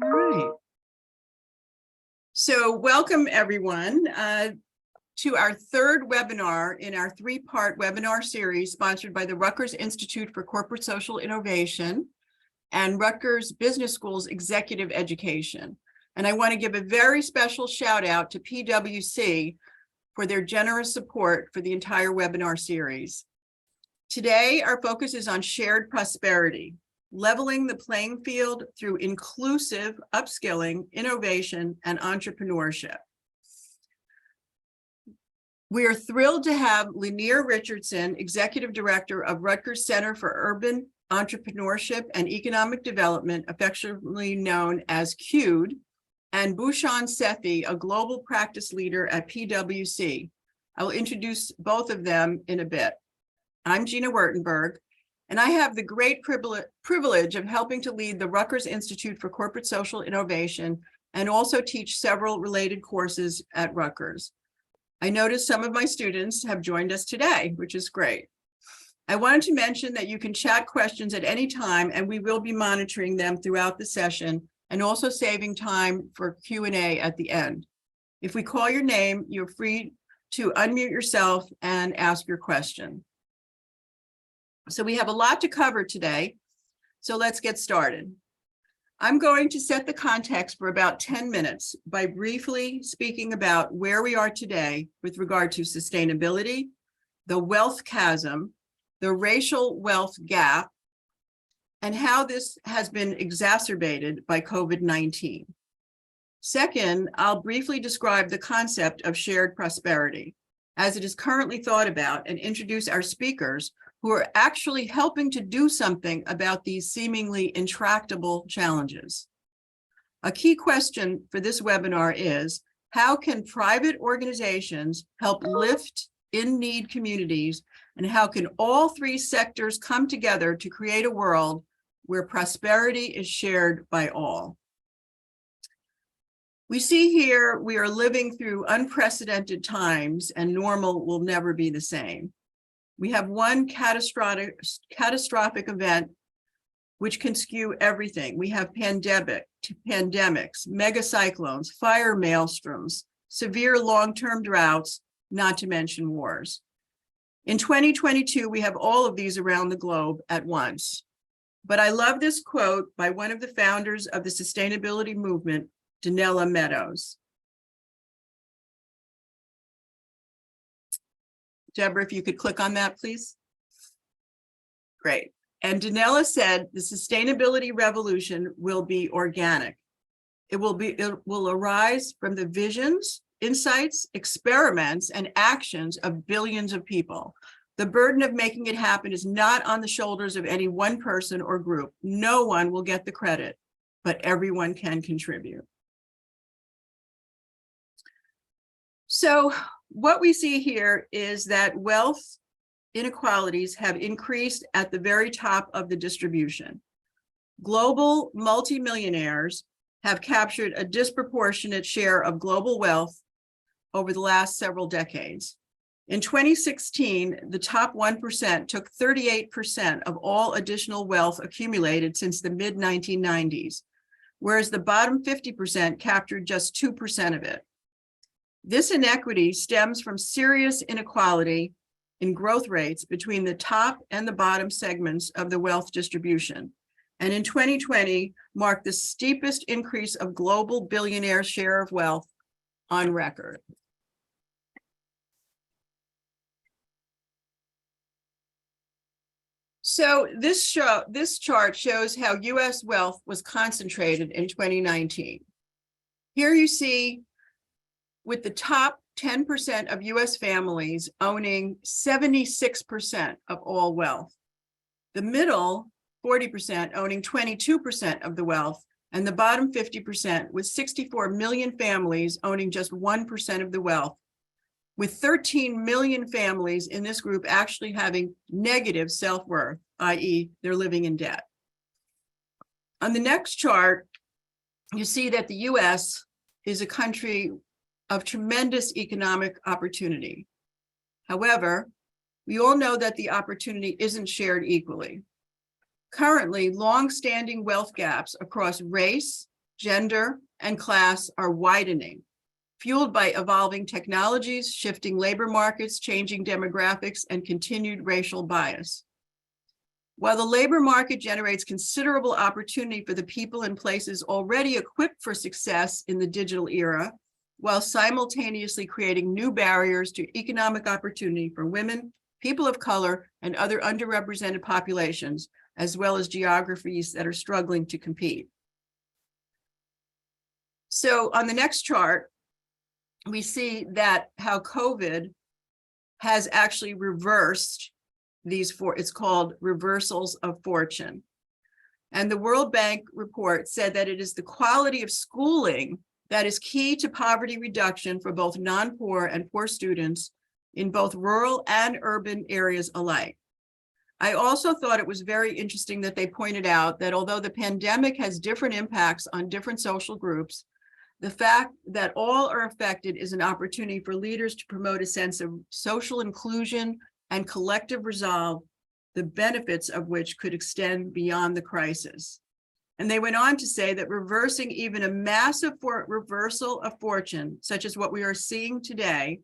All right. So welcome everyone to our third webinar in our three-part webinar series sponsored by the Rutgers Institute for Corporate Social Innovation and Rutgers Business School's Executive Education. And I want to give a very special shout out to PwC for their generous support for the entire webinar series. Today, our focus is on shared prosperity, leveling the playing field through inclusive upskilling, innovation, and entrepreneurship. We are thrilled to have Lanier Richardson, Executive Director of Rutgers Center for Urban Entrepreneurship and Economic Development, affectionately known as CUED, and Bhushan Sethi, a global practice leader at PwC. I will introduce both of them in a bit. I'm Gina Wertenberg, and I have the great privilege of helping to lead the Rutgers Institute for Corporate Social Innovation and also teach several related courses at Rutgers. I noticed some of my students have joined us today, which is great. I wanted to mention that you can chat questions at any time, and we will be monitoring them throughout the session and also saving time for Q&A at the end. If we call your name, you're free to unmute yourself and ask your question. So we have a lot to cover today, so let's get started. I'm going to set the context for about 10 minutes by briefly speaking about where we are today with regard to sustainability, the wealth chasm, the racial wealth gap, and how this has been exacerbated by COVID-19. Second, I'll briefly describe the concept of shared prosperity as it is currently thought about and introduce our speakers who are actually helping to do something about these seemingly intractable challenges. A key question for this webinar is, how can private organizations help lift in-need communities, and how can all three sectors come together to create a world where prosperity is shared by all? We see here we are living through unprecedented times, and normal will never be the same. We have one catastrophic event which can skew everything. We have pandemics, mega cyclones, fire maelstroms, severe long-term droughts, not to mention wars. In 2022, we have all of these around the globe at once. But I love this quote by one of the founders of the sustainability movement, Donella Meadows. Deborah, if you could click on that, please. Great. And Donella said, the sustainability revolution will be organic. It will arise from the visions, insights, experiments, and actions of billions of people. The burden of making it happen is not on the shoulders of any one person or group. No one will get the credit, but everyone can contribute. So what we see here is that wealth inequalities have increased at the very top of the distribution. Global multimillionaires have captured a disproportionate share of global wealth over the last several decades. In 2016, the top 1% took 38% of all additional wealth accumulated since the mid-1990s, whereas the bottom 50% captured just 2% of it. This inequity stems from serious inequality in growth rates between the top and the bottom segments of the wealth distribution. And in 2020, marked the steepest increase of global billionaire share of wealth on record. So this chart shows how US wealth was concentrated in 2019. Here you see with the top 10% of US families owning 76% of all wealth. The middle 40% owning 22% of the wealth, and the bottom 50% with 64 million families owning just 1% of the wealth, with 13 million families in this group actually having negative self-worth, i.e. they're living in debt. On the next chart, you see that the US is a country of tremendous economic opportunity. However, we all know that the opportunity isn't shared equally. Currently, long-standing wealth gaps across race, gender, and class are widening, fueled by evolving technologies, shifting labor markets, changing demographics, and continued racial bias. While the labor market generates considerable opportunity for the people and places already equipped for success in the digital era, while simultaneously creating new barriers to economic opportunity for women, people of color, and other underrepresented populations, as well as geographies that are struggling to compete. So on the next chart, we see that how COVID has actually reversed these it's called reversals of fortune. And the World Bank report said that it is the quality of schooling that is key to poverty reduction for both non-poor and poor students in both rural and urban areas alike. I also thought it was very interesting that they pointed out that although the pandemic has different impacts on different social groups, the fact that all are affected is an opportunity for leaders to promote a sense of social inclusion and collective resolve, the benefits of which could extend beyond the crisis. And they went on to say that reversing even a massive reversal of fortune, such as what we are seeing today,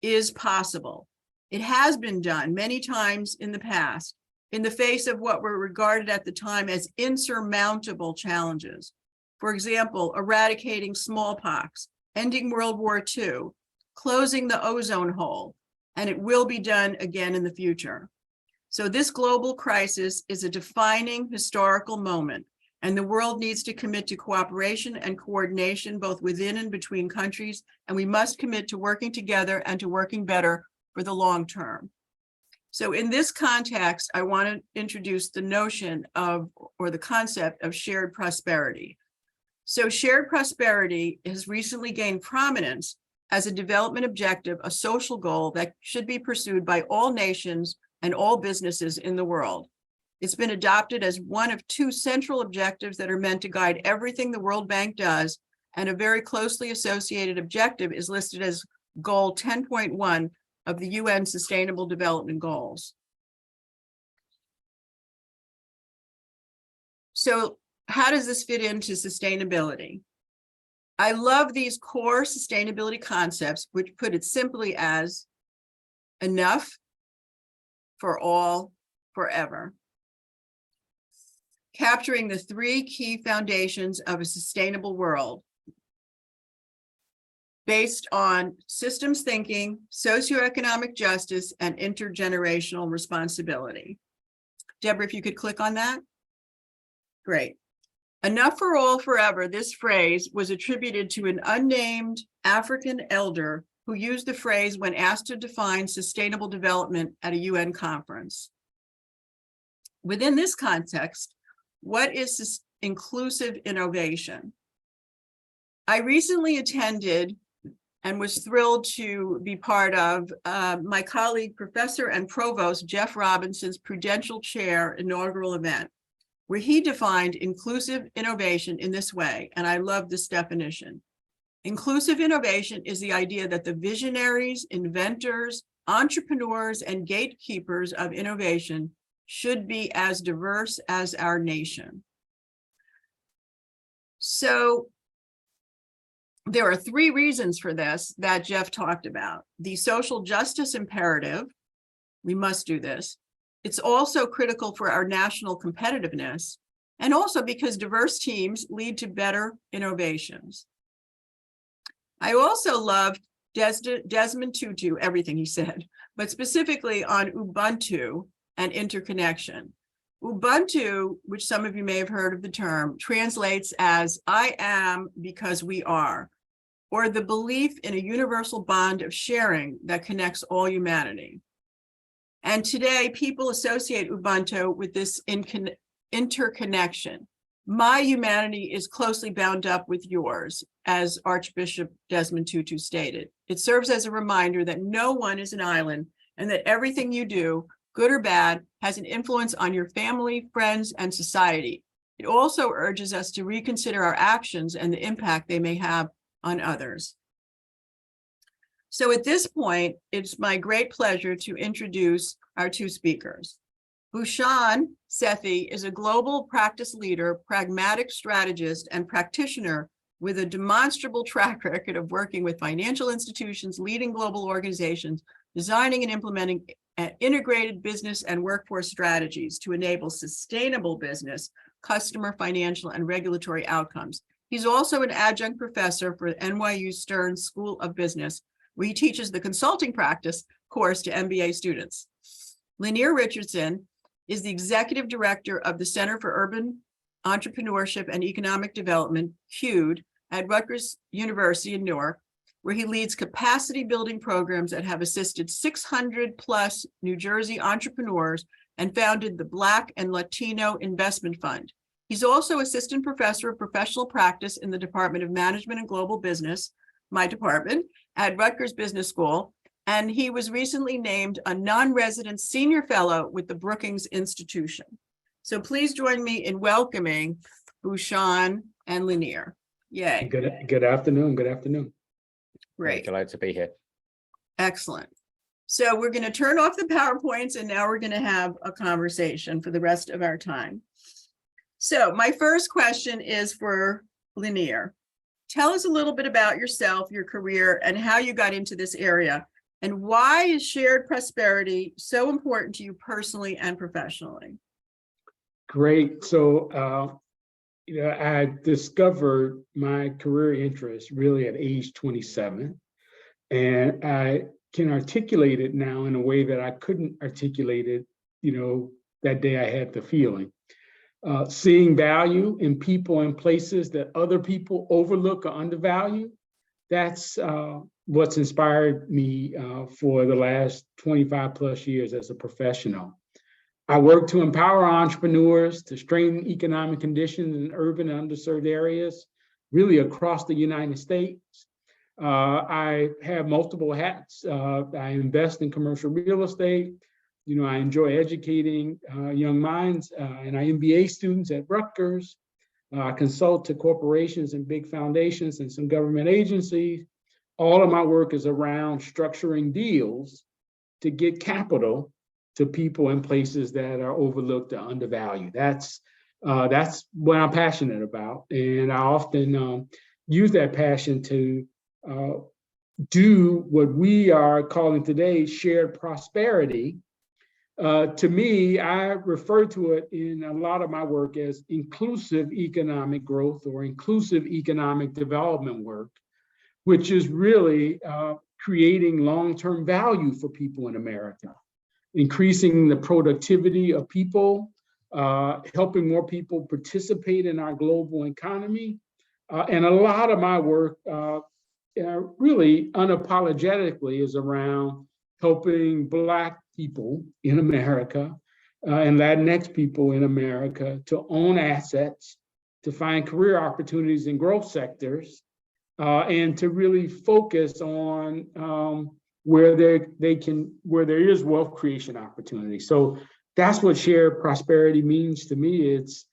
is possible. It has been done many times in the past, in the face of what were regarded at the time as insurmountable challenges. For example, eradicating smallpox, ending World War II, closing the ozone hole, and it will be done again in the future. So this global crisis is a defining historical moment, and the world needs to commit to cooperation and coordination both within and between countries, and we must commit to working together and to working better for the long term. So in this context, I want to introduce the notion of, or the concept of shared prosperity. So shared prosperity has recently gained prominence as a development objective, a social goal that should be pursued by all nations and all businesses in the world. It's been adopted as one of two central objectives that are meant to guide everything the World Bank does, and a very closely associated objective is listed as Goal 10.1 of the UN Sustainable Development Goals. So how does this fit into sustainability? I love these core sustainability concepts, which put it simply as enough for all forever. Capturing the three key foundations of a sustainable world based on systems thinking, socioeconomic justice, and intergenerational responsibility. Deborah, if you could click on that. Great. Enough for all forever, this phrase was attributed to an unnamed African elder who used the phrase when asked to define sustainable development at a UN conference. Within this context, what is inclusive innovation? I recently attended and was thrilled to be part of my colleague, Professor and Provost Jeff Robinson's Prudential Chair inaugural event, where he defined inclusive innovation in this way, and I love this definition. Inclusive innovation is the idea that the visionaries, inventors, entrepreneurs, and gatekeepers of innovation should be as diverse as our nation. So there are three reasons for this that Jeff talked about. The social justice imperative, we must do this. It's also critical for our national competitiveness, and also because diverse teams lead to better innovations. I also loved Desmond Tutu, everything he said, but specifically on Ubuntu and interconnection. Ubuntu, which some of you may have heard of the term, translates as I am because we are, or the belief in a universal bond of sharing that connects all humanity. And today, people associate Ubuntu with this interconnection. My humanity is closely bound up with yours, as Archbishop Desmond Tutu stated. It serves as a reminder that no one is an island and that everything you do, good or bad, has an influence on your family, friends, and society. It also urges us to reconsider our actions and the impact they may have on others. So at this point, it's my great pleasure to introduce our two speakers. Bhushan Sethi is a global practice leader, pragmatic strategist, and practitioner with a demonstrable track record of working with financial institutions, leading global organizations, designing and implementing integrated business and workforce strategies to enable sustainable business, customer, financial, and regulatory outcomes. He's also an adjunct professor for NYU Stern School of Business, where he teaches the consulting practice course to MBA students. Lanier Richardson is the executive director of the Center for Urban Entrepreneurship and Economic Development, CUED, at Rutgers University in Newark, where he leads capacity building programs that have assisted 600 plus New Jersey entrepreneurs and founded the Black and Latino Investment Fund. He's also assistant professor of professional practice in the Department of Management and Global Business, my department, at Rutgers Business School, and he was recently named a non-resident senior fellow with the Brookings Institution. So please join me in welcoming Bhushan and Lanier. Yay. Good afternoon. Good afternoon. Great. Delighted to be here. Excellent. So we're going to turn off the PowerPoints and now we're going to have a conversation for the rest of our time. So my first question is for Lanier. Tell us a little bit about yourself, your career, and how you got into this area. And why is shared prosperity so important to you personally and professionally? Great. So, I discovered my career interest really at age 27, and I can articulate it now in a way that I couldn't articulate it, that day I had the feeling. Seeing value in people and places that other people overlook or undervalue, that's what's inspired me for the last 25 plus years as a professional. I work to empower entrepreneurs to strengthen economic conditions in urban and underserved areas, really across the United States. I have multiple hats. I invest in commercial real estate. I enjoy educating young minds and I MBA students at Rutgers. I consult to corporations and big foundations and some government agencies. All of my work is around structuring deals to get capital to people and places that are overlooked or undervalued. That's what I'm passionate about. And I often use that passion to do what we are calling today shared prosperity. To me, I refer to it in a lot of my work as inclusive economic growth or inclusive economic development work, which is really creating long-term value for people in America, increasing the productivity of people, helping more people participate in our global economy. And a lot of my work really unapologetically is around helping Black people in America and Latinx people in America to own assets, to find career opportunities in growth sectors, and to really focus on where there is wealth creation opportunity. So that's what shared prosperity means to me. It's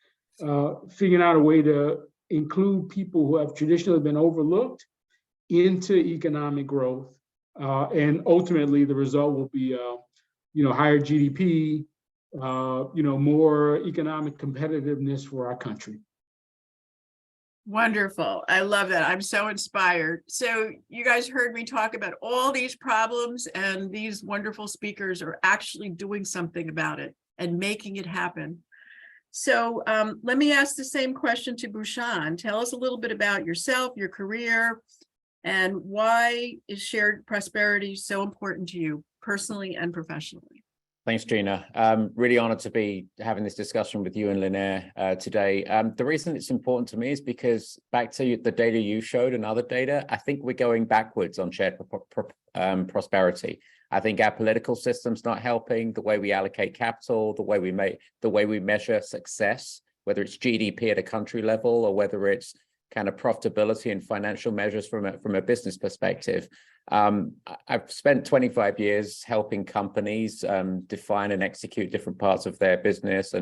figuring out a way to include people who have traditionally been overlooked into economic growth. And ultimately the result will be higher GDP, more economic competitiveness for our country. Wonderful. I love that. I'm so inspired. So you guys heard me talk about all these problems, and these wonderful speakers are actually doing something about it and making it happen. So let me ask the same question to Bhushan. Tell us a little bit about yourself, your career, and why is shared prosperity so important to you personally and professionally? Thanks, Gina. Really honored to be having this discussion with you and Lanier today. The reason it's important to me is because back to the data you showed and other data, I think we're going backwards on shared prosperity. I think our political system's not helping, the way we allocate capital, the way we measure success, whether it's GDP at a country level or whether it's kind of profitability and financial measures from a business perspective. I've spent 25 years helping companies define and execute different parts of their business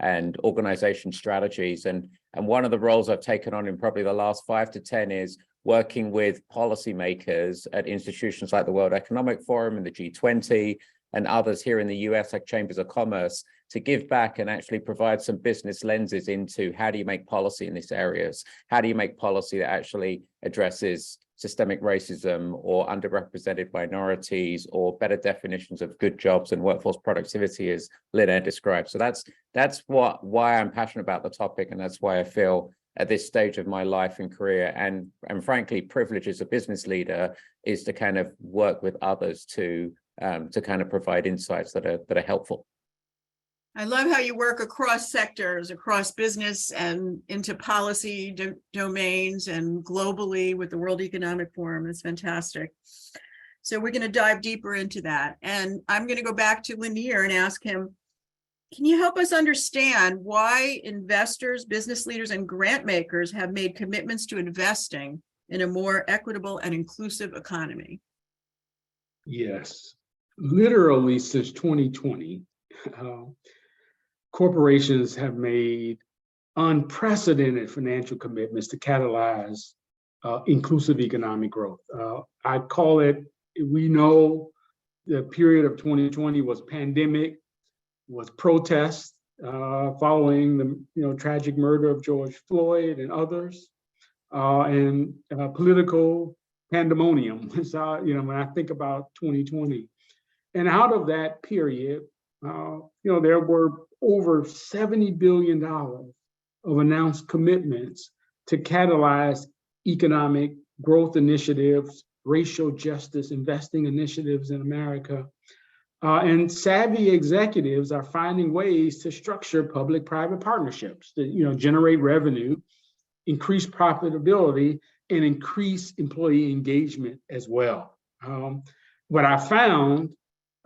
and organization strategies. And one of the roles I've taken on in probably the last 5 to 10 is working with policymakers at institutions like the World Economic Forum and the G20, and others here in the US, like chambers of commerce, to give back and actually provide some business lenses into how do you make policy in these areas? How do you make policy that actually addresses systemic racism or underrepresented minorities or better definitions of good jobs and workforce productivity, as Lynette described? So that's why I'm passionate about the topic, and that's why I feel at this stage of my life and career, and frankly, privilege as a business leader, is to kind of work with others to kind of provide insights that are helpful. I love how you work across sectors, across business and into policy domains and globally with the World Economic Forum. It's fantastic. So we're going to dive deeper into that. And I'm going to go back to Lanier and ask him, can you help us understand why investors, business leaders, and grant makers have made commitments to investing in a more equitable and inclusive economy? Yes, literally since 2020, corporations have made unprecedented financial commitments to catalyze inclusive economic growth. I call it, we know the period of 2020 was pandemic, was protest following the tragic murder of George Floyd and others, and political pandemonium. So, when I think about 2020, and out of that period, there were over $70 billion of announced commitments to catalyze economic growth initiatives, racial justice, investing initiatives in America. And savvy executives are finding ways to structure public-private partnerships that generate revenue, increase profitability, and increase employee engagement as well. What I found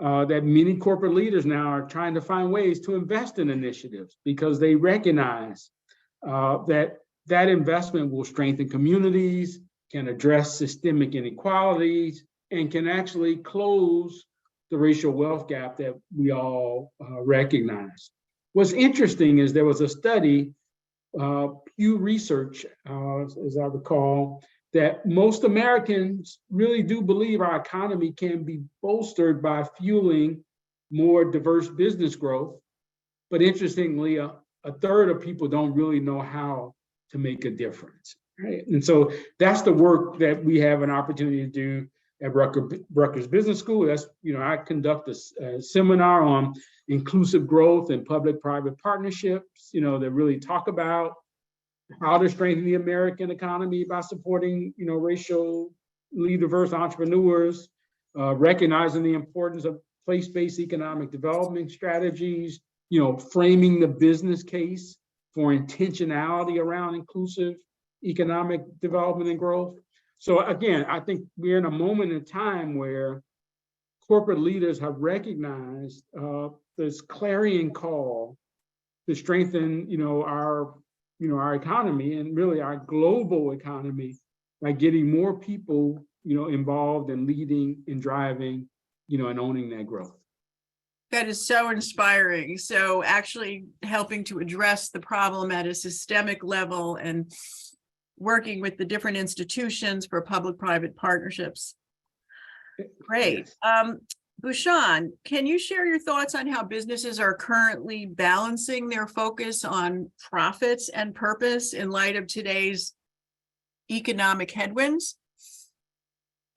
that many corporate leaders now are trying to find ways to invest in initiatives because they recognize that investment will strengthen communities, can address systemic inequalities, and can actually close the racial wealth gap that we all recognize. What's interesting is there was a study, Pew Research, as I recall, that most Americans really do believe our economy can be bolstered by fueling more diverse business growth. But interestingly, a third of people don't really know how to make a difference, right? And so that's the work that we have an opportunity to do at Rutgers Business School. That's, I conduct a seminar on inclusive growth and public-private partnerships, that really talk about how to strengthen the American economy by supporting, racially diverse entrepreneurs, recognizing the importance of place-based economic development strategies, framing the business case for intentionality around inclusive economic development and growth. So again, I think we're in a moment in time where corporate leaders have recognized this clarion call to strengthen, our economy and really our global economy by getting more people, involved in leading and driving, and owning that growth. That is so inspiring. So actually helping to address the problem at a systemic level and working with the different institutions for public-private partnerships. Great. Yes. Bhushan, can you share your thoughts on how businesses are currently balancing their focus on profits and purpose in light of today's economic headwinds?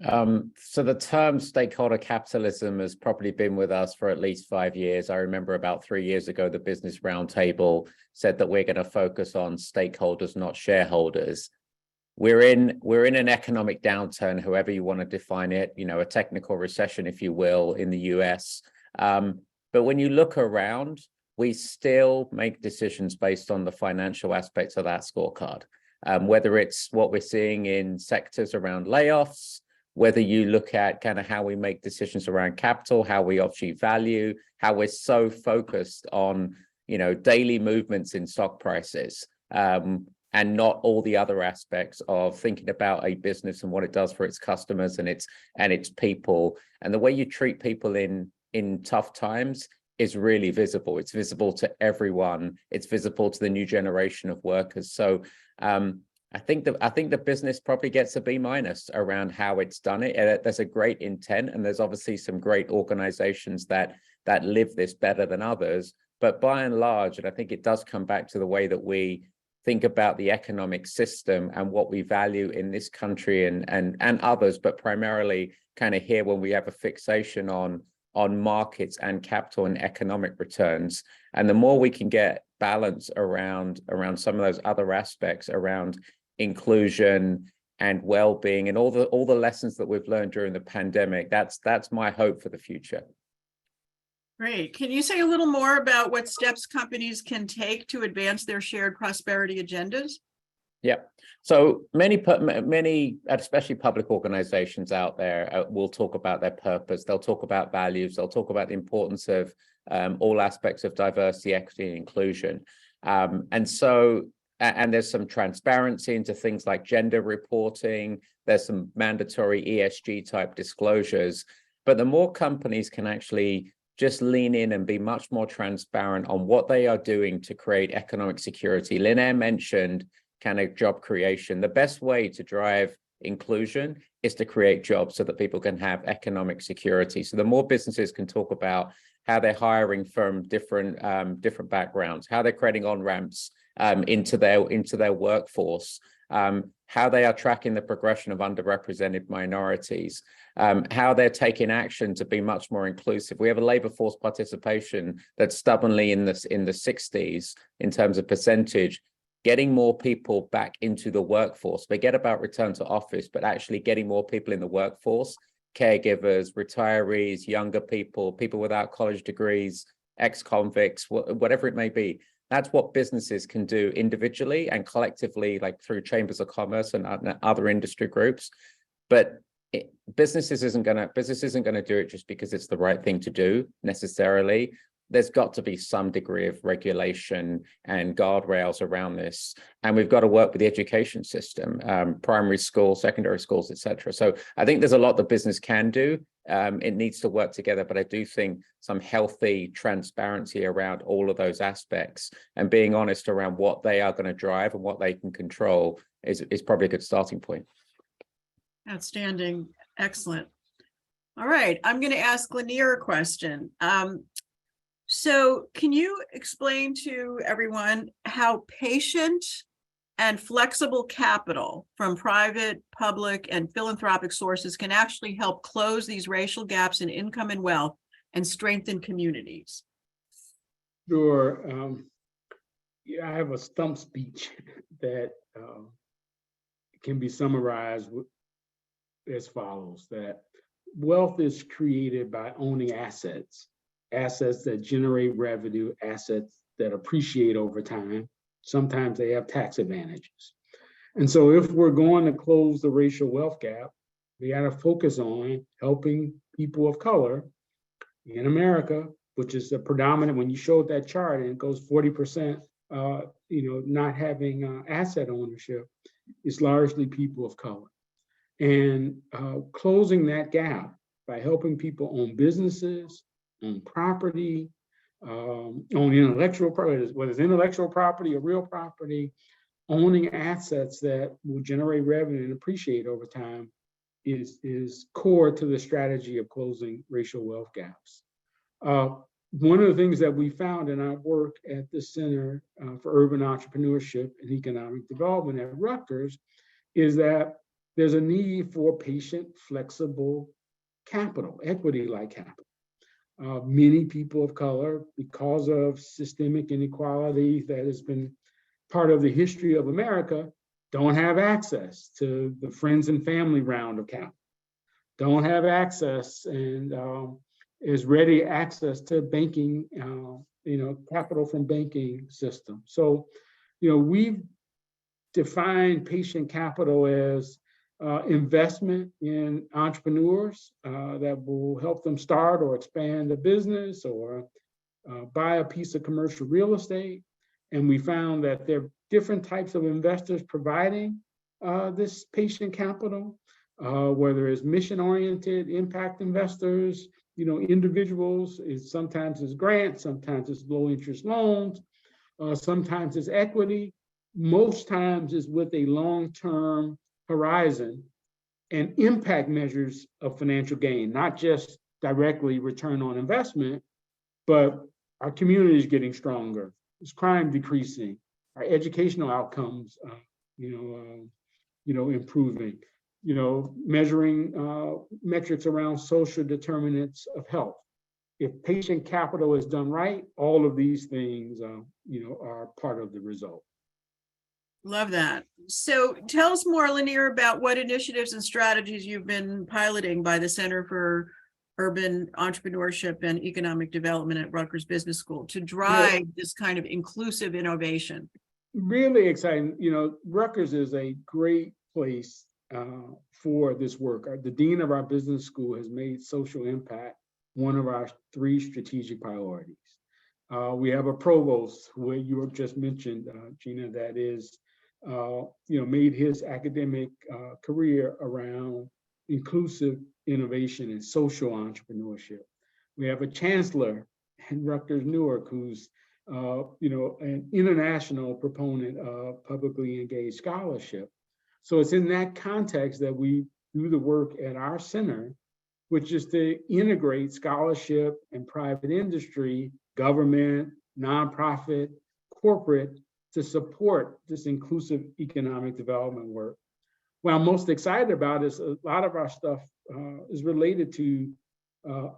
So the term stakeholder capitalism has probably been with us for at least 5 years. I remember about 3 years ago, the Business Roundtable said that we're going to focus on stakeholders, not shareholders. We're in an economic downturn, however you want to define it, a technical recession, if you will, in the US. But when you look around, we still make decisions based on the financial aspects of that scorecard, whether it's what we're seeing in sectors around layoffs, whether you look at kind of how we make decisions around capital, how we achieve value, how we're so focused on, daily movements in stock prices. And not all the other aspects of thinking about a business and what it does for its customers and its people. And the way you treat people in tough times is really visible. It's visible to everyone. It's visible to the new generation of workers. So I think the business probably gets a B- around how it's done it. There's a great intent, and there's obviously some great organizations that live this better than others. But by and large, and I think it does come back to the way that we think about the economic system and what we value in this country and others, but primarily kind of here when we have a fixation on markets and capital and economic returns. And the more we can get balance around some of those other aspects around inclusion and well-being and all the lessons that we've learned during the pandemic, that's my hope for the future. Great. Can you say a little more about what steps companies can take to advance their shared prosperity agendas? Yeah. So many, especially public organizations out there will talk about their purpose. They'll talk about values. They'll talk about the importance of all aspects of diversity, equity, and inclusion. And there's some transparency into things like gender reporting. There's some mandatory ESG type disclosures. But the more companies can actually just lean in and be much more transparent on what they are doing to create economic security. Linnea mentioned kind of job creation. The best way to drive inclusion is to create jobs so that people can have economic security. So the more businesses can talk about how they're hiring from different backgrounds, how they're creating on-ramps into their workforce, how they are tracking the progression of underrepresented minorities, how they're taking action to be much more inclusive. We have a labor force participation that's stubbornly in the 60s in terms of percentage, getting more people back into the workforce. Forget about return to office, but actually getting more people in the workforce, caregivers, retirees, younger people, people without college degrees, ex-convicts, whatever it may be. That's what businesses can do individually and collectively, like through chambers of commerce and other industry groups. But business isn't going to do it just because it's the right thing to do necessarily. There's got to be some degree of regulation and guardrails around this. And we've got to work with the education system, primary schools, secondary schools, et cetera. So I think there's a lot that business can do. It needs to work together, but I do think some healthy transparency around all of those aspects and being honest around what they are going to drive and what they can control is probably a good starting point. Outstanding. Excellent. All right. I'm going to ask Lanier a question. So can you explain to everyone how patient and flexible capital from private, public, and philanthropic sources can actually help close these racial gaps in income and wealth and strengthen communities? Sure. Yeah, I have a stump speech that can be summarized as follows: that wealth is created by owning assets that generate revenue, assets that appreciate over time. Sometimes they have tax advantages. And so if we're going to close the racial wealth gap, we got to focus on helping people of color in America, which is the predominant, when you showed that chart and it goes 40%, not having asset ownership, it's largely people of color. And closing that gap by helping people own businesses, own property, own intellectual property, whether it's intellectual property or real property, owning assets that will generate revenue and appreciate over time is core to the strategy of closing racial wealth gaps. One of the things that we found in our work at the Center for Urban Entrepreneurship and Economic Development at Rutgers is that there's a need for patient, flexible capital, equity-like capital. Many people of color, because of systemic inequality that has been part of the history of America, don't have access to the friends and family round of capital, don't have access and is ready access to banking, capital from banking system. So, we've defined patient capital as investment in entrepreneurs that will help them start or expand a business or buy a piece of commercial real estate. And we found that there are different types of investors providing this patient capital, whether it's mission-oriented impact investors, individuals, sometimes it's grants, sometimes it's low-interest loans, sometimes it's equity. most times is with a long-term horizon and impact measures of financial gain, not just directly return on investment, but our community is getting stronger, is crime decreasing, our educational outcomes, improving, measuring metrics around social determinants of health. If patient capital is done right, all of these things, are part of the result. Love that. So tell us more, Lanier, about what initiatives and strategies you've been piloting by the Center for Urban Entrepreneurship and Economic Development at Rutgers Business School to drive this kind of inclusive innovation. Really exciting. Rutgers is a great place for this work. The dean of our business school has made social impact one of our 3 strategic priorities. We have a provost who you just mentioned, Gina, that is, made his academic career around inclusive innovation and social entrepreneurship. We have a chancellor in Rutgers Newark who's, an international proponent of publicly engaged scholarship. So it's in that context that we do the work at our center, which is to integrate scholarship and private industry, government, nonprofit, corporate, to support this inclusive economic development work. What I'm most excited about is a lot of our stuff is related to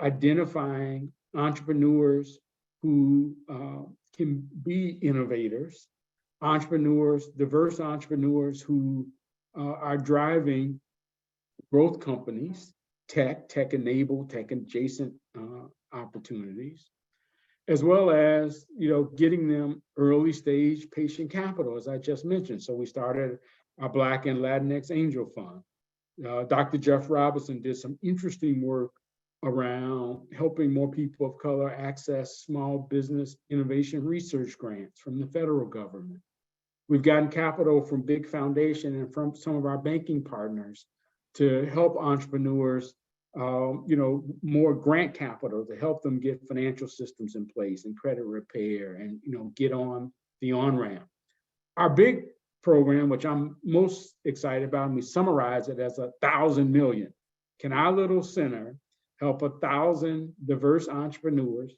identifying entrepreneurs who can be innovators, diverse entrepreneurs who are driving growth companies, tech-enabled, tech-adjacent opportunities, as well as getting them early stage patient capital, as I just mentioned. So we started our Black and Latinx Angel Fund. Dr. Jeff Robinson did some interesting work around helping more people of color access small business innovation research grants from the federal government. We've gotten capital from Big Foundation and from some of our banking partners to help entrepreneurs more grant capital to help them get financial systems in place and credit repair and, get on the on-ramp. Our big program, which I'm most excited about, and we summarize it as 1,000 million. Can our little center help 1,000 diverse entrepreneurs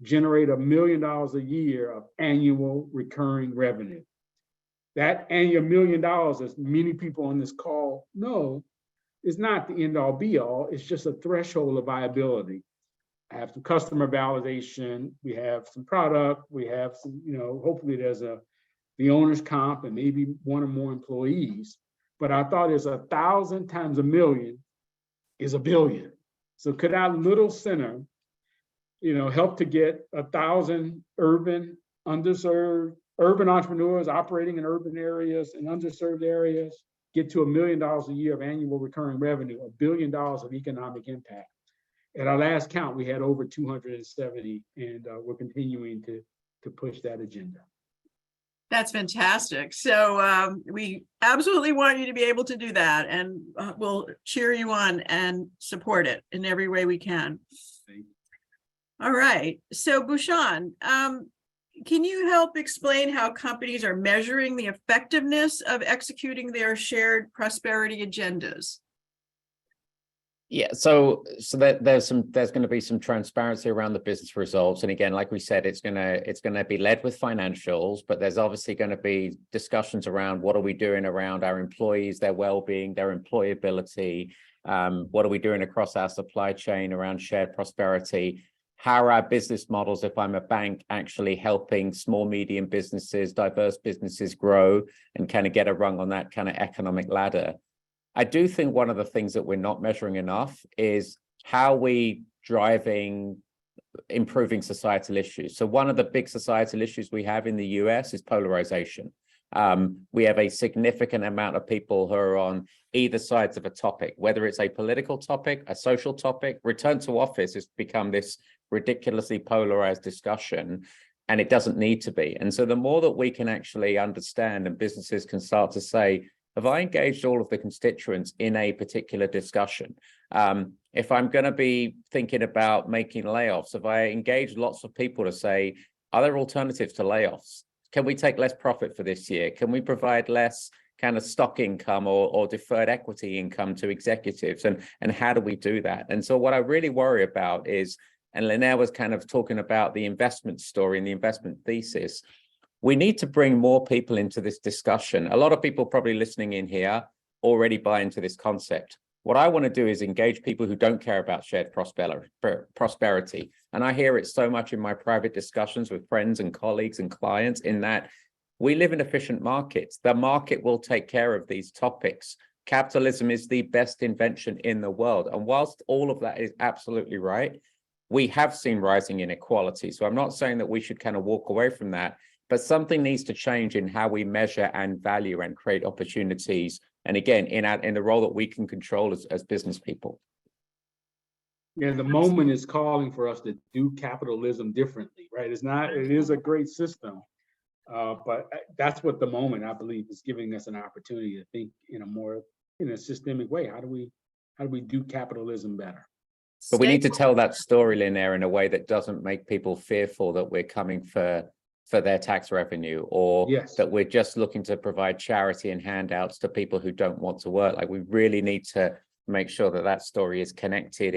generate $1 million a year of annual recurring revenue? That annual $1 million, as many people on this call know, is not the end all be all. It's just a threshold of viability. I have some customer validation. We have some product. We have some, hopefully there's the owner's comp and maybe 1 or more employees. But our thought is 1,000 times 1 million is 1 billion. So could our little center, help to get 1,000 urban entrepreneurs operating in urban areas and underserved areas get to $1 million a year of annual recurring revenue, $1 billion of economic impact. At our last count, we had over 270, and we're continuing to push that agenda. That's fantastic. So we absolutely want you to be able to do that, and we'll cheer you on and support it in every way we can. All right. So Bhushan, can you help explain how companies are measuring the effectiveness of executing their shared prosperity agendas? Yeah, so that there's going to be some transparency around the business results, and again, like we said, it's going to be led with financials, but there's obviously going to be discussions around what are we doing around our employees, their well-being, their employability, what are we doing across our supply chain around shared prosperity. How are our business models, if I'm a bank, actually helping small, medium businesses, diverse businesses grow and kind of get a rung on that kind of economic ladder? I do think one of the things that we're not measuring enough is how we improving societal issues. So one of the big societal issues we have in the US is polarization. We have a significant amount of people who are on either sides of a topic, whether it's a political topic, a social topic. Return to office has become this ridiculously polarized discussion, and it doesn't need to be. And so the more that we can actually understand and businesses can start to say, have I engaged all of the constituents in a particular discussion? If I'm going to be thinking about making layoffs, have I engaged lots of people to say, are there alternatives to layoffs? Can we take less profit for this year? Can we provide less kind of stock income or deferred equity income to executives? And how do we do that? And so what I really worry about is, and Linnea was kind of talking about the investment story and the investment thesis, we need to bring more people into this discussion. A lot of people probably listening in here already buy into this concept. What I want to do is engage people who don't care about shared prosperity. And I hear it so much in my private discussions with friends and colleagues and clients, in that we live in efficient markets. The market will take care of these topics. Capitalism is the best invention in the world. And whilst all of that is absolutely right, we have seen rising inequality. So I'm not saying that we should kind of walk away from that, but something needs to change in how we measure and value and create opportunities. And again, in the role that we can control as business people. Yeah, the moment is calling for us to do capitalism differently, right? It is a great system, but that's what the moment, I believe, is giving us an opportunity to think in a systemic way. How do we do capitalism better? But we need to tell that story, Linnea, in a way that doesn't make people fearful that we're coming for their tax revenue, or Yes, that we're just looking to provide charity and handouts to people who don't want to work. Like, we really need to make sure that that story is connected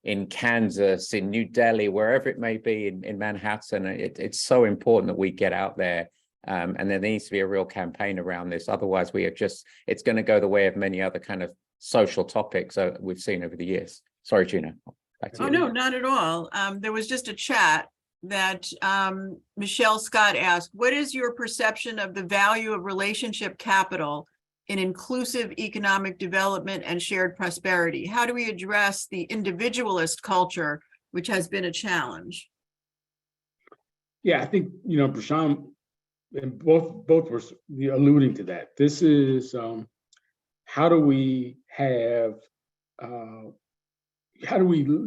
in Kansas, in New Delhi, wherever it may be, in Manhattan. It's so important that we get out there. And there needs to be a real campaign around this. Otherwise, it's going to go the way of many other kind of social topics we've seen over the years. Sorry, Gina. Back to you. Oh, no, not at all. There was just a chat that Michelle Scott asked, what is your perception of the value of relationship capital in inclusive economic development and shared prosperity? How do we address the individualist culture, which has been a challenge? Yeah, I think, Prashant and both were alluding to that. This is how do we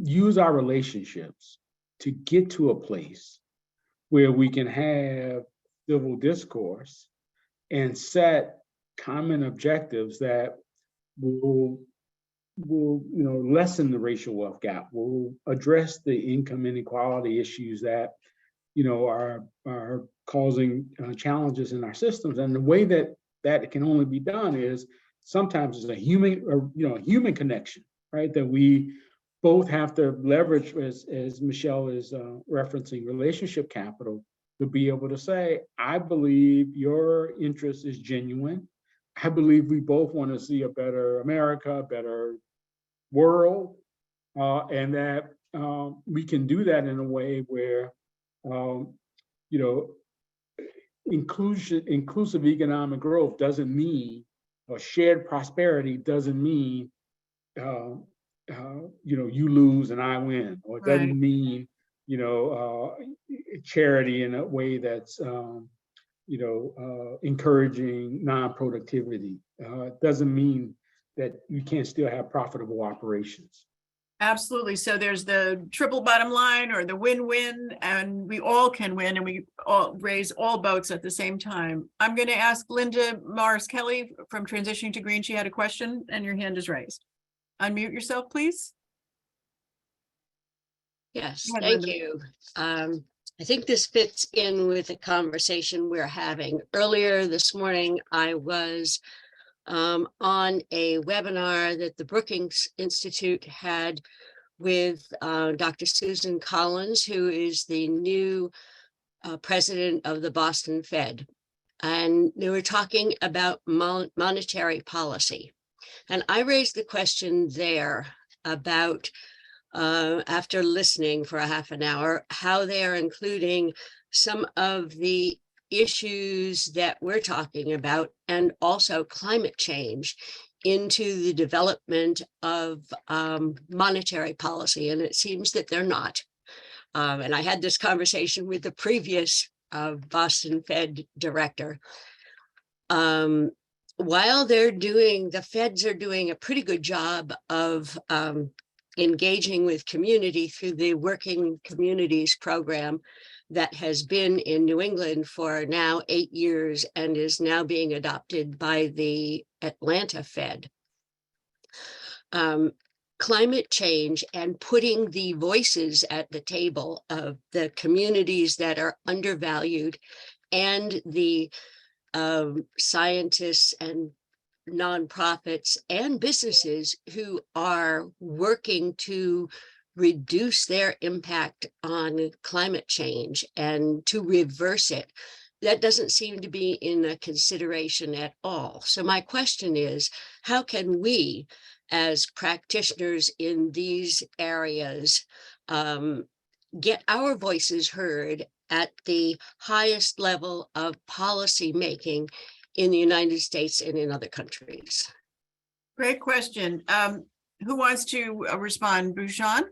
use our relationships to get to a place where we can have civil discourse and set common objectives that will lessen the racial wealth gap, will address the income inequality issues that are causing challenges in our systems. And the way that it can only be done is sometimes it's a human connection, right? That we both have to leverage, as Michelle is referencing, relationship capital, to be able to say, I believe your interest is genuine. I believe we both want to see a better America, a better world, and that we can do that in a way where, inclusive economic growth doesn't mean, or shared prosperity doesn't mean, you lose and I win, or it doesn't mean, charity in a way that's, encouraging non-productivity. It doesn't mean that you can't still have profitable operations. Absolutely. So there's the triple bottom line, or the win-win, and we all can win, and we all raise all boats at the same time. I'm going to ask Linda Morris-Kelly from Transitioning to Green. She had a question, and your hand is raised. Unmute yourself, please. Yes, Go ahead, thank Linda. you. I think this fits in with the conversation we're having. Earlier this morning, I was on a webinar that the Brookings Institute had with Dr. Susan Collins, who is the new president of the Boston Fed. And they were talking about monetary policy. And I raised the question there about, after listening for a half an hour, how they are including some of the issues that we're talking about, and also climate change, into the development of monetary policy. And it seems that they're not. And I had this conversation with the previous Boston Fed director. While the Feds are doing a pretty good job of engaging with community through the Working Communities program that has been in New England for now 8 years and is now being adopted by the Atlanta Fed. Climate change and putting the voices at the table of the communities that are undervalued and the scientists and nonprofits and businesses who are working to reduce their impact on climate change and to reverse it. That doesn't seem to be in a consideration at all. So my question is, how can we, as practitioners in these areas, get our voices heard at the highest level of policy making in the United States and in other countries? Great question. Who wants to respond? Bhushan?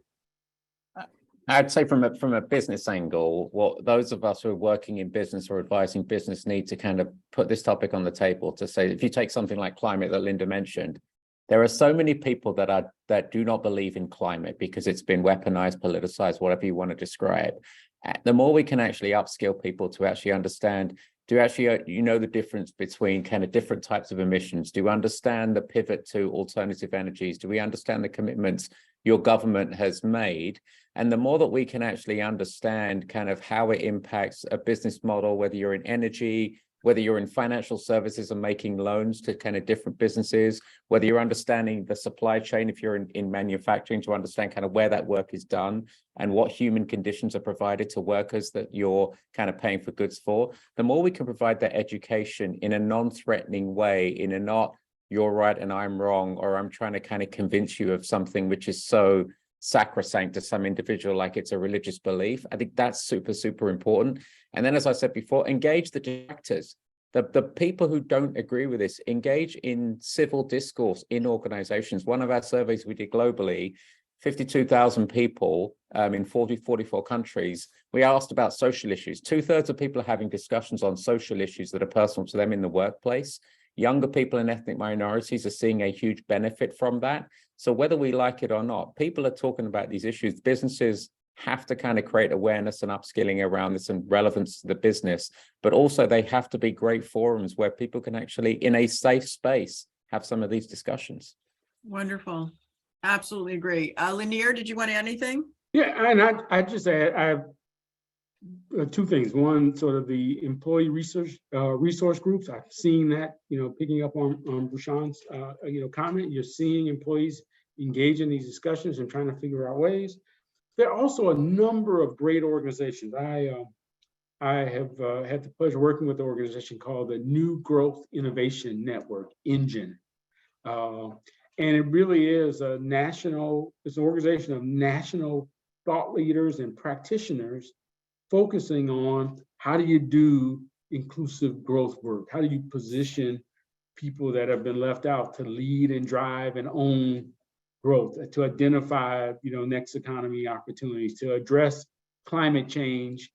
I'd say from a business angle, what those of us who are working in business or advising business need to kind of put this topic on the table to say, if you take something like climate that Linda mentioned, there are so many people that do not believe in climate because it's been weaponized, politicized, whatever you want to describe. The more we can actually upskill people to actually understand, do actually, the difference between kind of different types of emissions? Do you understand the pivot to alternative energies? Do we understand the commitments your government has made? And the more that we can actually understand kind of how it impacts a business model, whether you're in energy, whether you're in financial services and making loans to kind of different businesses, whether you're understanding the supply chain, if you're in manufacturing, to understand kind of where that work is done and what human conditions are provided to workers that you're kind of paying for goods for, the more we can provide that education in a non-threatening way, in a not you're right and I'm wrong, or I'm trying to kind of convince you of something which is so sacrosanct to some individual, like it's a religious belief. I think that's super, super important. And then, as I said before, engage the detractors, the people who don't agree with this, engage in civil discourse in organizations. One of our surveys we did globally, 52,000 people in 44 countries, we asked about social issues. 2/3 of people are having discussions on social issues that are personal to them in the workplace. Younger people and ethnic minorities are seeing a huge benefit from that. So whether we like it or not, people are talking about these issues. Businesses have to kind of create awareness and upskilling around this and relevance to the business, but also they have to be great forums where people can actually, in a safe space, have some of these discussions. Wonderful. Absolutely agree. Lanier, did you want to add anything? Yeah, and I just add, I have two things. One, sort of the employee resource groups. I've seen that, picking up on Bhushan's, comment. You're seeing employees engage in these discussions and trying to figure out ways. There are also a number of great organizations. I have had the pleasure of working with an organization called the New Growth Innovation Network, Engine. And it really is it's an organization of national thought leaders and practitioners focusing on how do you do inclusive growth work? How do you position people that have been left out to lead and drive and own growth, to identify, next economy opportunities, to address climate change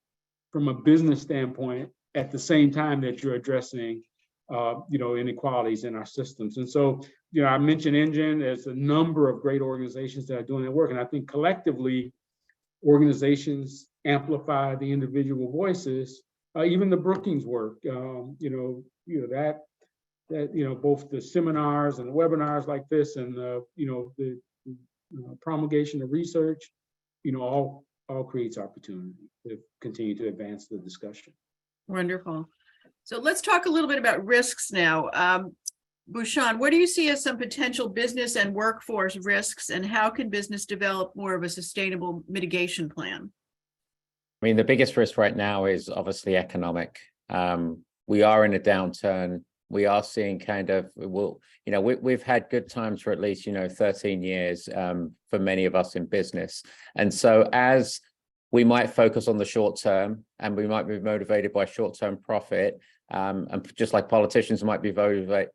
from a business standpoint at the same time that you're addressing, inequalities in our systems. And so, I mentioned Engine. There's a number of great organizations that are doing that work. And I think collectively, organizations amplify the individual voices, even the Brookings work, both the seminars and the webinars like this and the promulgation of research, all creates opportunity to continue to advance the discussion. Wonderful. So let's talk a little bit about risks now. Bhushan, what do you see as some potential business and workforce risks, and how can business develop more of a sustainable mitigation plan? I mean, the biggest risk right now is obviously economic. We are in a downturn. We are seeing we've had good times for at least, 13 years for many of us in business. And so as we might focus on the short term and we might be motivated by short-term profit, and just like politicians might be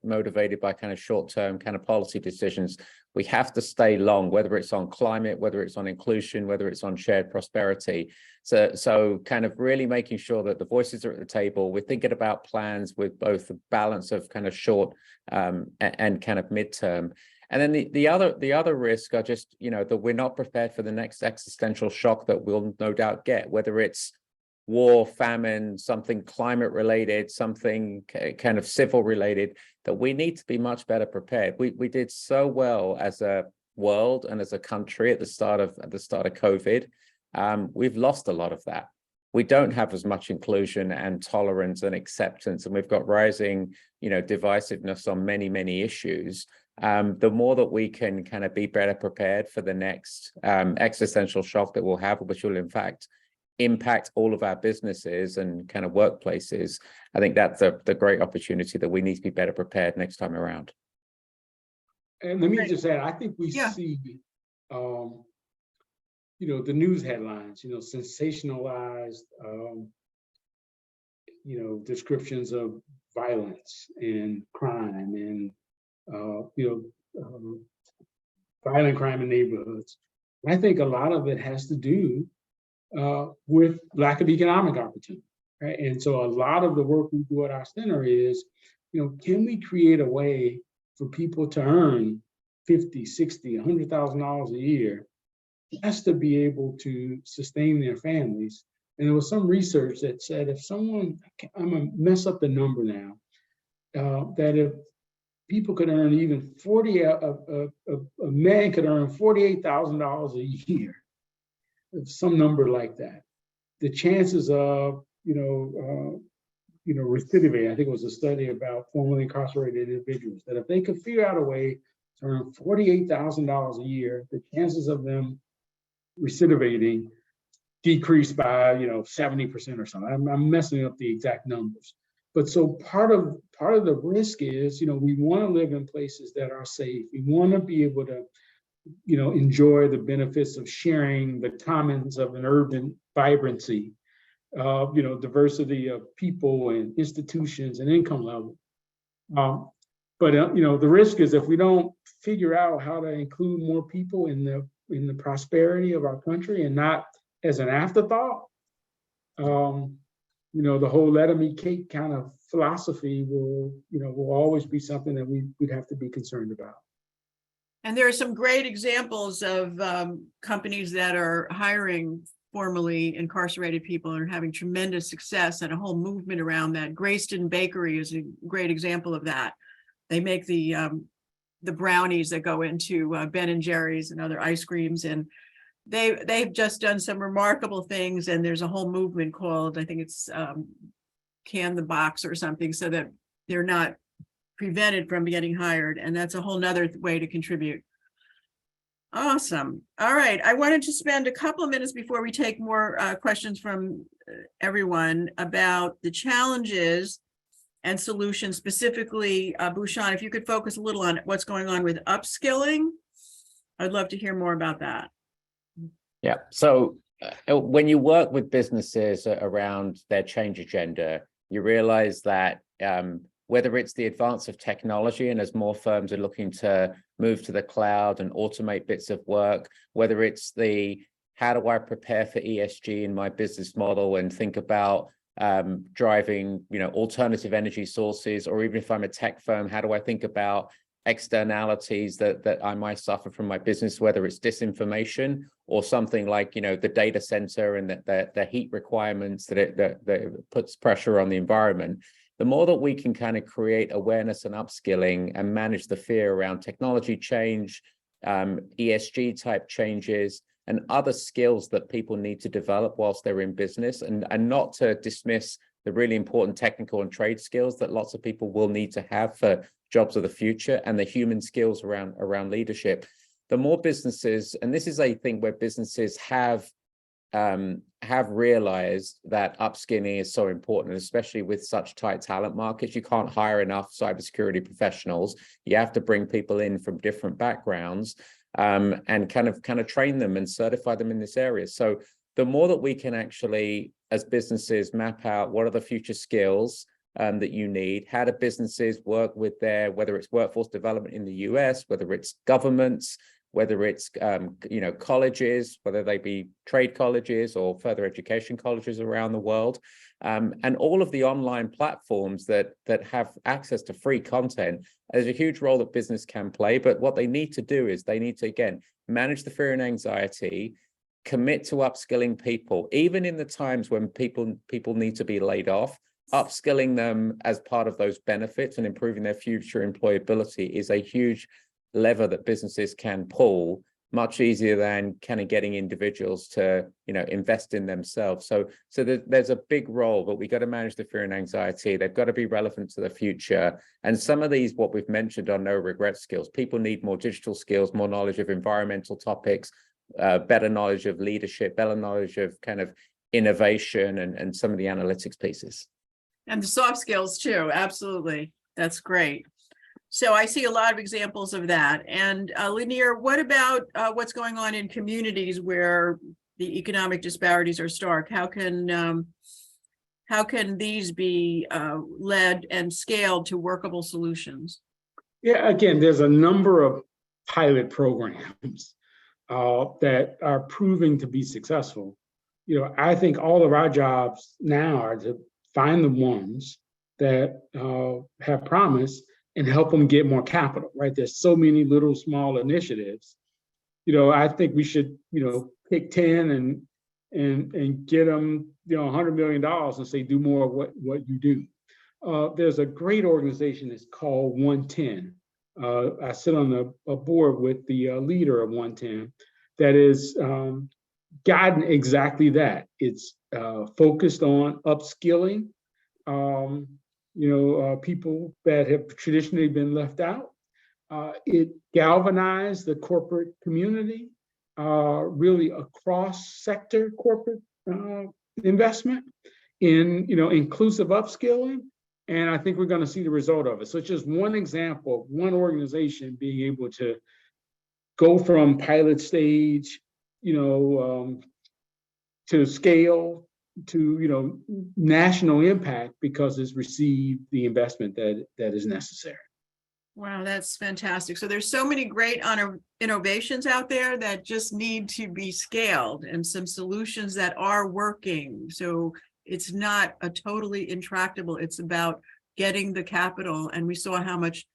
motivated by kind of short-term kind of policy decisions, we have to stay long, whether it's on climate, whether it's on inclusion, whether it's on shared prosperity. So kind of really making sure that the voices are at the table. We're thinking about plans with both the balance of kind of short and kind of midterm. And then the other risk are just, that we're not prepared for the next existential shock that we'll no doubt get, whether it's war, famine, something climate related, something kind of civil related, that we need to be much better prepared. We did so well as a world and as a country at the start of COVID. We've lost a lot of that. we don't have as much inclusion and tolerance and acceptance, and we've got rising, divisiveness on many, many issues. The more that we can kind of be better prepared for the next existential shock that we'll have, which will in fact impact all of our businesses and kind of workplaces, I think that's the great opportunity that we need to be better prepared next time around. And let me just add, I think we Yeah. see, the news headlines, sensationalized, descriptions of violence and crime and, violent crime in neighborhoods. I think a lot of it has to do with lack of economic opportunity, right? And so a lot of the work we do at our center is, can we create a way for people to earn $50, $60, $100,000 a year just to be able to sustain their families? And there was some research that said if someone, I'm gonna mess up the number now, that if people could earn even a man could earn $48,000 a year, some number like that, the chances of, recidivate, I think it was a study about formerly incarcerated individuals, that if they could figure out a way to earn $48,000 a year, the chances of them recidivating decreased by 70% or something. I'm messing up the exact numbers, but so part of the risk is we want to live in places that are safe. We want to be able to enjoy the benefits of sharing the commons of an urban vibrancy, diversity of people and institutions and income level. But the risk is if we don't figure out how to include more people in the prosperity of our country and not as an afterthought, the whole let 'em eat cake kind of philosophy will always be something that we'd have to be concerned about. And there are some great examples of companies that are hiring formerly incarcerated people and are having tremendous success, and a whole movement around that. Grayston Bakery is a great example of that. They make the brownies that go into Ben and Jerry's and other ice creams, and they've just done some remarkable things. And there's a whole movement called, I think it's Can the Box or something, so that they're not prevented from getting hired. And that's a whole nother way to contribute. Awesome. All right. I wanted to spend a couple of minutes before we take more questions from everyone about the challenges and solutions. Specifically, Bhushan, if you could focus a little on what's going on with upskilling, I'd love to hear more about that. Yeah. So when you work with businesses around their change agenda, you realize that whether it's the advance of technology, and as more firms are looking to move to the cloud and automate bits of work, whether it's the how do I prepare for ESG in my business model and think about driving alternative energy sources, or even if I'm a tech firm, how do I think about externalities that I might suffer from my business, whether it's disinformation or something like the data center and the heat requirements that it puts pressure on the environment. The more that we can kind of create awareness and upskilling and manage the fear around technology change, ESG type changes, and other skills that people need to develop whilst they're in business, and not to dismiss the really important technical and trade skills that lots of people will need to have for jobs of the future, and the human skills around leadership. The more businesses, and this is a thing where businesses have realized that upskilling is so important, especially with such tight talent markets. You can't hire enough cybersecurity professionals. You have to bring people in from different backgrounds and kind of train them and certify them in this area. So the more that we can actually, as businesses, map out what are the future skills that you need, how do businesses work with whether it's workforce development in the US, whether it's governments, whether it's colleges, whether they be trade colleges or further education colleges around the world, and all of the online platforms that have access to free content. There's a huge role that business can play, but what they need to do is they need to, again, manage the fear and anxiety, commit to upskilling people, even in the times when people need to be laid off. Upskilling them as part of those benefits and improving their future employability is a huge lever that businesses can pull much easier than kind of getting individuals to, invest in themselves. So there's a big role, but we got to manage the fear and anxiety. They've got to be relevant to the future. And some of these, what we've mentioned, are no regret skills. People need more digital skills, more knowledge of environmental topics, better knowledge of leadership, better knowledge of kind of innovation and some of the analytics pieces. And the soft skills too, absolutely. That's great. So I see a lot of examples of that. And Lanier, what about what's going on in communities where the economic disparities are stark? How can these be led and scaled to workable solutions? Yeah, again, there's a number of pilot programs that are proving to be successful. I think all of our jobs now are to find the ones that have promise and help them get more capital, right? There's so many little small initiatives. I think we should, pick 10 and get them, $100 million and say, do more of what you do. There's a great organization that's called 110. I sit on a board with the leader of 110 that is guiding exactly that. It's focused on upskilling, people that have traditionally been left out. It galvanized the corporate community, really across sector corporate investment in inclusive upskilling. And I think we're going to see the result of it. So it's just one example of one organization being able to go from pilot stage, to scale to national impact because it's received the investment that is necessary. Wow, that's fantastic. So there's so many great innovations out there that just need to be scaled, and some solutions that are working. So it's not a totally intractable, it's about getting the capital. And we saw how much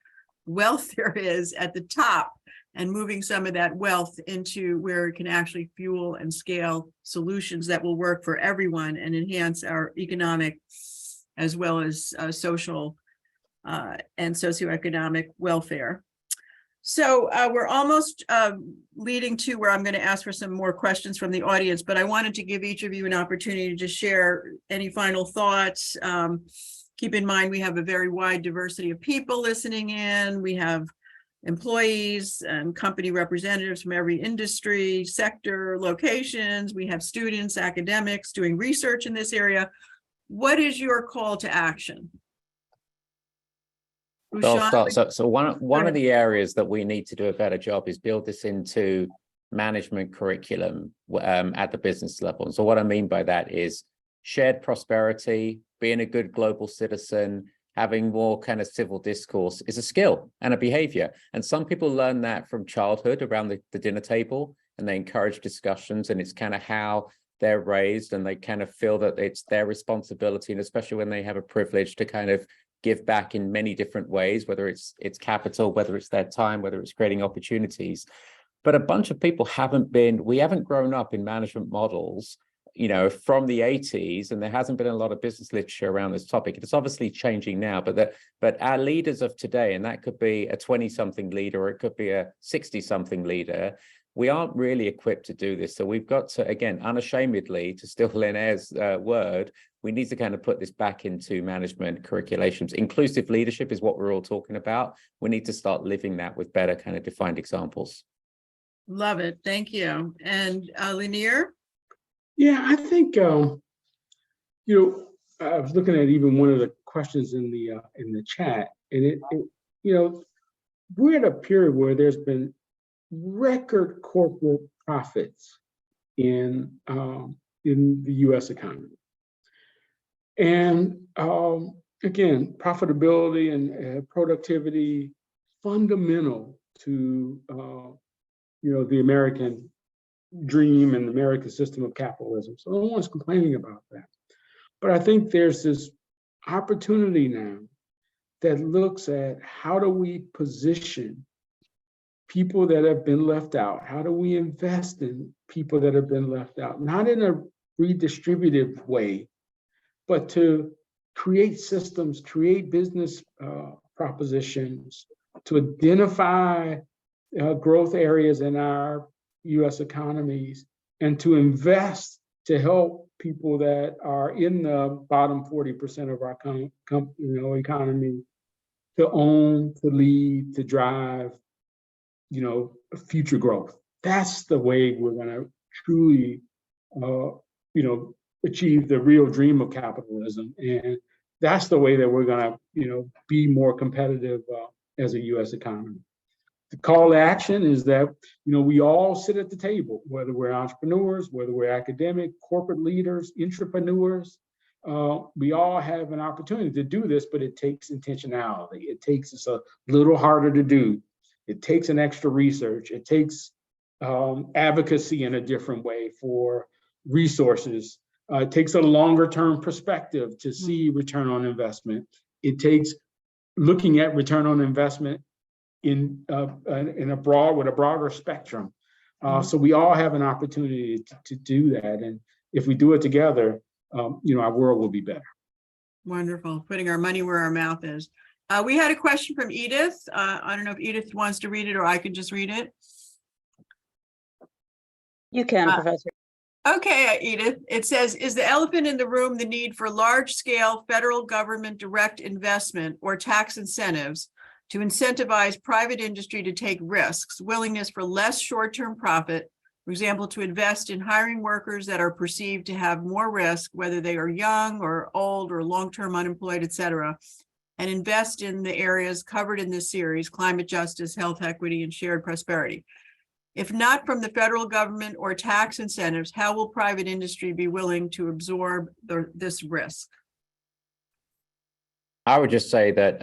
wealth there is at the top, and moving some of that wealth into where it can actually fuel and scale solutions that will work for everyone and enhance our economic as well as social and socioeconomic welfare. So we're almost leading to where I'm going to ask for some more questions from the audience, but I wanted to give each of you an opportunity to share any final thoughts. Keep in mind, we have a very wide diversity of people listening in. We have employees and company representatives from every industry, sector, locations. We have students, academics doing research in this area. What is your call to action? So I'll start. So one of the areas that we need to do a better job is build this into management curriculum at the business level. And so what I mean by that is shared prosperity, being a good global citizen, having more kind of civil discourse is a skill and a behavior. And some people learn that from childhood around the dinner table, and they encourage discussions, and it's kind of how they're raised, and they kind of feel that it's their responsibility, and especially when they have a privilege to kind of give back in many different ways, whether it's capital, whether it's their time, whether it's creating opportunities. But a bunch of people we haven't grown up in management models, from the 80s, and there hasn't been a lot of business literature around this topic. It's obviously changing now, but our leaders of today, and that could be a 20-something leader, or it could be a 60-something leader, we aren't really equipped to do this. So we've got to, again, unashamedly, to steal Linnaire's word, we need to kind of put this back into management curriculations. Inclusive leadership is what we're all talking about. We need to start living that with better kind of defined examples. Love it. Thank you. And Lanier? Yeah, I think, I was looking at even one of the questions in the chat, and we're at a period where there's been record corporate profits in the U.S. economy. And again, profitability and productivity fundamental to the American dream and the American system of capitalism. So no one's complaining about that. But I think there's this opportunity now that looks at how do we position people that have been left out? How do we invest in people that have been left out? Not in a redistributive way, but to create systems, create business propositions, to identify growth areas in our US economies and to invest to help people that are in the bottom 40% of our economy to own, to lead, to drive, future growth. That's the way we're going to truly, achieve the real dream of capitalism. And that's the way that we're going to, be more competitive as a U.S. economy. The call to action is that, we all sit at the table, whether we're entrepreneurs, whether we're academic, corporate leaders, entrepreneurs. We all have an opportunity to do this, but it takes intentionality. It takes us a little harder to do. It takes an extra research. It takes advocacy in a different way for resources. It takes a longer term perspective to see return on investment. It takes looking at return on investment with a broader spectrum. So we all have an opportunity to do that. And if we do it together, our world will be better. Wonderful. Putting our money where our mouth is. We had a question from Edith. I don't know if Edith wants to read it or I can just read it. You can, Professor. Okay, Edith. It says, is the elephant in the room the need for large-scale federal government direct investment or tax incentives to incentivize private industry to take risks, willingness for less short-term profit, for example, to invest in hiring workers that are perceived to have more risk, whether they are young or old or long-term unemployed, et cetera, and invest in the areas covered in this series, climate justice, health equity, and shared prosperity. If not from the federal government or tax incentives, how will private industry be willing to absorb this risk? I would just say that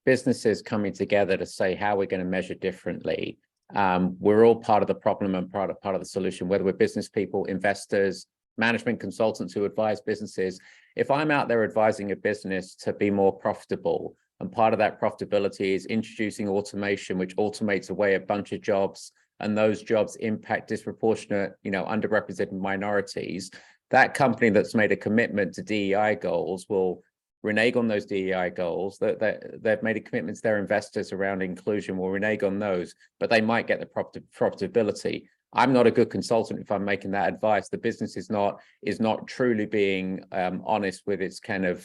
businesses coming together to say how we're going to measure differently. We're all part of the problem and part of the solution, whether we're business people, investors, management consultants who advise businesses. If I'm out there advising a business to be more profitable, and part of that profitability is introducing automation, which automates away a bunch of jobs, and those jobs impact disproportionate, underrepresented minorities, that company that's made a commitment to DEI goals will renege on those DEI goals. They've made a commitment to their investors around inclusion, will renege on those, but they might get the profitability. I'm not a good consultant if I'm making that advice. The business is not truly being honest with its kind of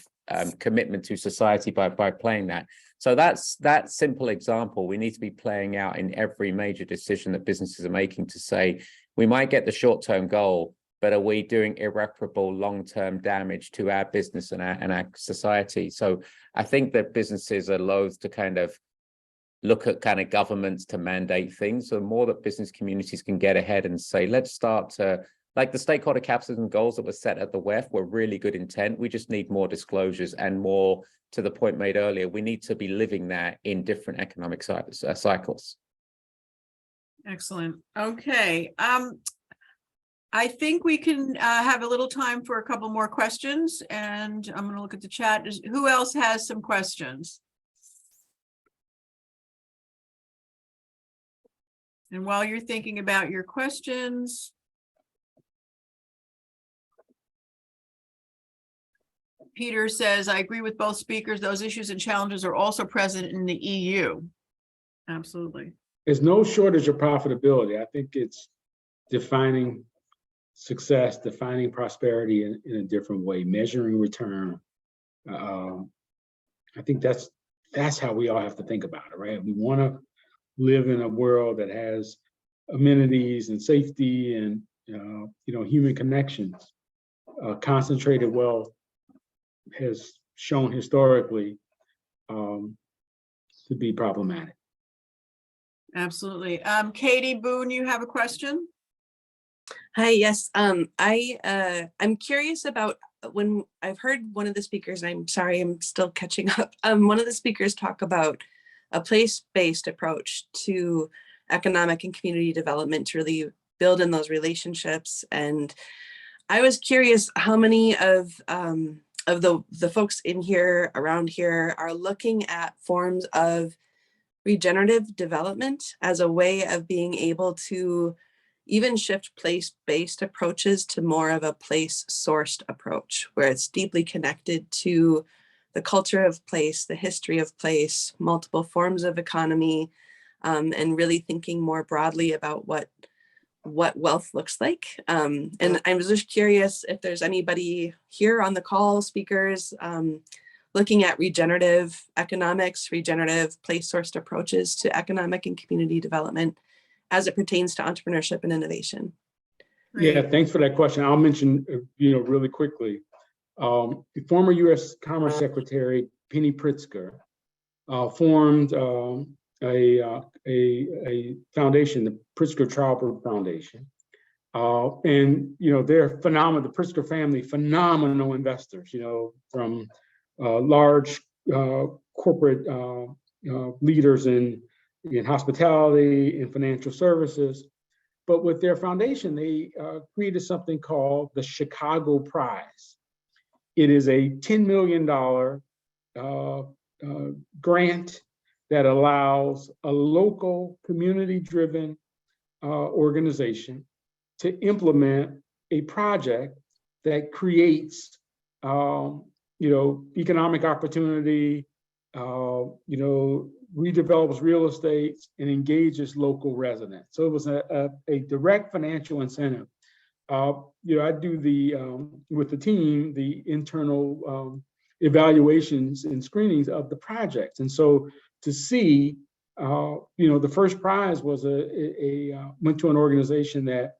commitment to society by playing that. So that's that simple example we need to be playing out in every major decision that businesses are making, to say we might get the short-term goal, but are we doing irreparable long-term damage to our business and our society? So I think that businesses are loath to kind of look at kind of governments to mandate things. So the more that business communities can get ahead and say, let's start to, like the stakeholder capitalism goals that were set at the WEF were really good intent. We just need more disclosures and more, to the point made earlier, we need to be living that in different economic cycles. Excellent. Okay. I think we can have a little time for a couple more questions, and I'm going to look at the chat. Who else has some questions? And while you're thinking about your questions, Peter says, I agree with both speakers. Those issues and challenges are also present in the EU. Absolutely. There's no shortage of profitability. I think it's defining success, defining prosperity in a different way, measuring return. I think that's how we all have to think about it, right? We want to live in a world that has amenities and safety and human connections. Concentrated wealth has shown historically to be problematic. Absolutely. Katie Boone, you have a question? Hi, yes. I'm curious about when I've heard one of the speakers, and I'm sorry, I'm still catching up. One of the speakers talk about a place-based approach to economic and community development to really build in those relationships. And I was curious how many of the folks in here, around here, are looking at forms of regenerative development as a way of being able to even shift place-based approaches to more of a place-sourced approach, where it's deeply connected to the culture of place, the history of place, multiple forms of economy, and really thinking more broadly about what what wealth looks like. And I was just curious if there's anybody here on the call, speakers, looking at regenerative economics, regenerative place-sourced approaches to economic and community development as it pertains to entrepreneurship and innovation. Yeah, Great. thanks for that question. I'll mention, really quickly. The former U.S. Commerce Secretary Penny Pritzker formed a foundation, the Pritzker Childbirth Foundation, and they're phenomenal. The Pritzker family, phenomenal investors. From large corporate leaders in hospitality and financial services. But with their foundation, they created something called the Chicago Prize. It is a $10 million grant that allows a local community-driven organization to implement a project that creates, economic opportunity, redevelops real estate and engages local residents. So it was a direct financial incentive. I do with the team, the internal evaluations and screenings of the projects. And so to see, the first prize was went to an organization that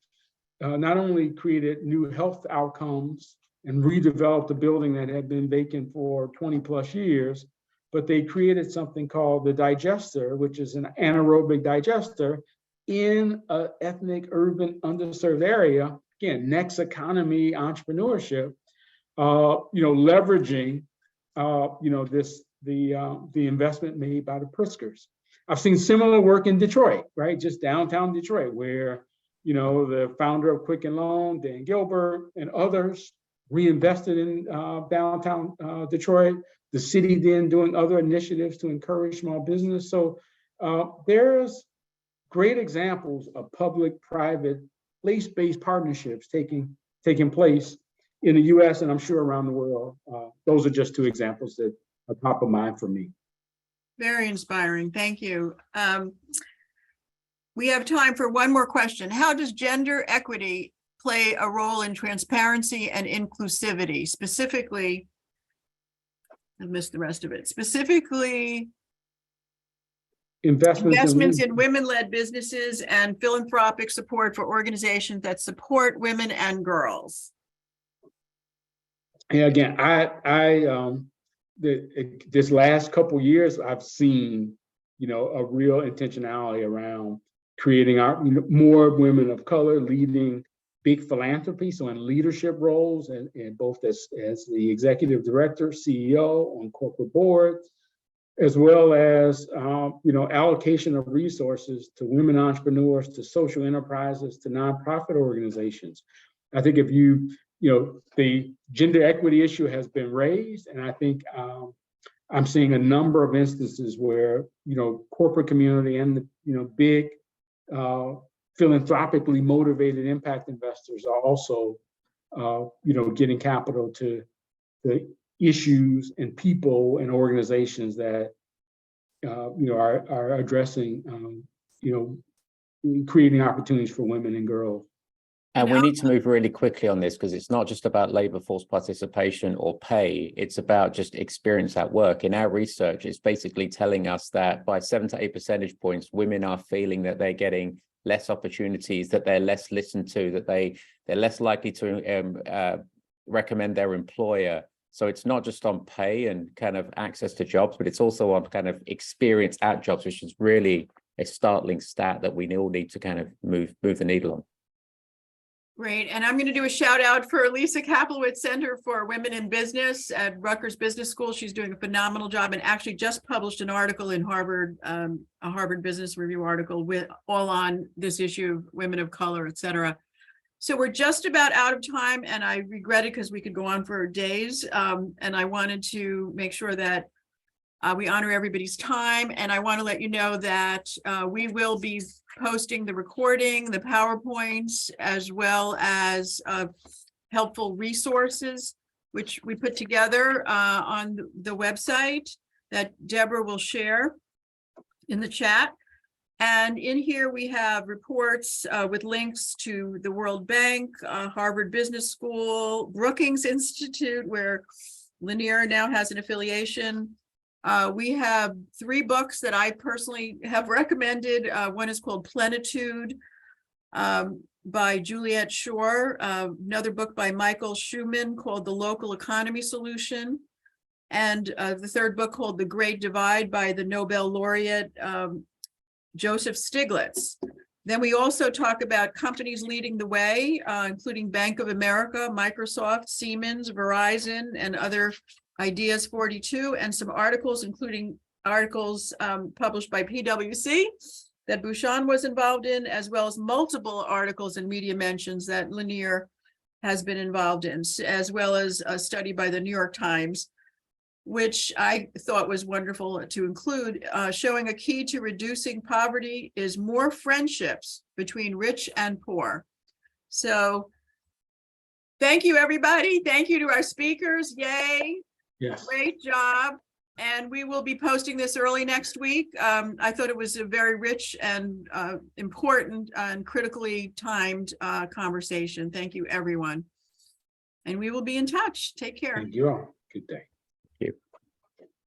not only created new health outcomes and redeveloped a building that had been vacant for 20 plus years, but they created something called the digester, which is an anaerobic digester in an ethnic, urban, underserved area. Again, next economy entrepreneurship, leveraging, the investment made by the Pritzkers. I've seen similar work in Detroit, right? Just downtown Detroit, where, the founder of Quicken Loan, Dan Gilbert, and others reinvested in downtown Detroit. The city then doing other initiatives to encourage small business. So there's great examples of public-private, place-based partnerships taking place in the U.S. and I'm sure around the world. Those are just two examples that are top of mind for me. Very inspiring. Thank you. We have time for one more question. How does gender equity play a role in transparency and inclusivity? Specifically, I missed the rest of it. Specifically, investments in women-led businesses and philanthropic support for organizations that support women and girls. And again, this last couple years, I've seen, a real intentionality around creating more women of color leading big philanthropy, so in leadership roles, and both as the executive director, CEO on corporate boards, as well as allocation of resources to women entrepreneurs, to social enterprises, to nonprofit organizations. I think if the gender equity issue has been raised, and I think I'm seeing a number of instances where corporate community and the big philanthropically motivated impact investors are also getting capital to the issues and people and organizations that are addressing creating opportunities for women and girls. And we need to move really quickly on this, because it's not just about labor force participation or pay, it's about just experience at work. In our research, it's basically telling us that by 7 to 8 percentage points, women are feeling that they're getting less opportunities, that they're less listened to, that they're less likely to recommend their employer. So it's not just on pay and kind of access to jobs, but it's also on kind of experience at jobs, which is really a startling stat that we all need to kind of move the needle on. Great. And I'm going to do a shout out for Lisa Kaplowitz Center for Women in Business at Rutgers Business School. She's doing a phenomenal job and actually just published an article in Harvard, a Harvard Business Review article with all on this issue of women of color, et cetera. So we're just about out of time, and I regret it because we could go on for days. And I wanted to make sure that we honor everybody's time. And I want to let you know that we will be posting the recording, the PowerPoints, as well as helpful resources, which we put together on the website that Deborah will share in the chat. And in here, we have reports with links to the World Bank, Harvard Business School, Brookings Institute, where Linear now has an affiliation. We have 3 books that I personally have recommended. One is called Plenitude by Juliet Shore, another book by Michael Schumann called The Local Economy Solution, and the 3rd book called The Great Divide by the Nobel laureate Joseph Stiglitz. Then we also talk about companies leading the way, including Bank of America, Microsoft, Siemens, Verizon, and other Ideas 42, and some articles, including articles published by PwC that Bhushan was involved in, as well as multiple articles and media mentions that Lanier has been involved in, as well as a study by the New York Times, which I thought was wonderful to include, showing a key to reducing poverty is more friendships between rich and poor. So thank you, everybody. Thank you to our speakers. Yay. Yes. Great job. And we will be posting this early next week. I thought it was a very rich and important and critically timed conversation. Thank you, everyone. And we will be in touch. Take care. Thank you all. Good day.